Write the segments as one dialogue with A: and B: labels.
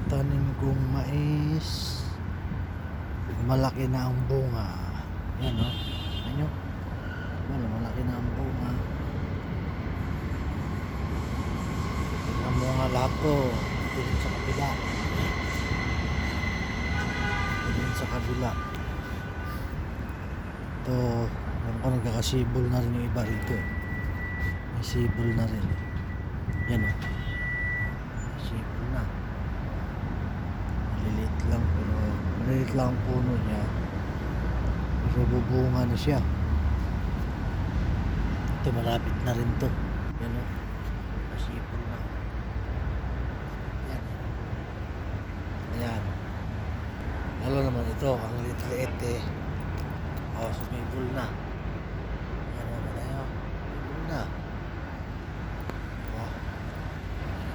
A: tanim kong mais, malaki na ang bunga. Yan o, ano? Malaki na ang bunga. Ang bunga lahat ko. Tingin sa kabila. Tingin sa kabila. Ito, alam ko nagkakasibol na rin yung iba rito. May sibol na rin. Yan o. Sibol na. Maliliit lang, pero maliliit lang ang puno niya. Pero bubunga na siya. Ito, malapit na rin to. Yan o. Masipol na. Yan. Ayan. Lalo naman ito, ang liit-liit eh. O, sumibol na. Yan naman na yun. Sumibol na. O.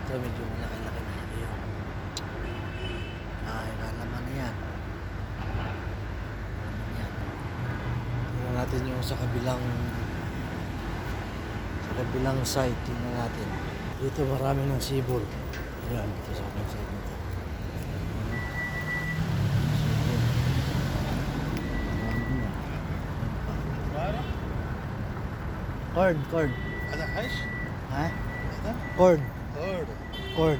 A: Ito, medyo malaki-laki na yun. Ay, kalaman na yan. Kalaman yan. Tingnan natin yung sa kabilang side. Tingnan natin. Dito marami ng sibol. Ayan, dito sa kabilang side nito. Corn.
B: هذا حش؟
A: Ha?
B: هذا؟
A: Corn.
B: ثور.
A: Corn.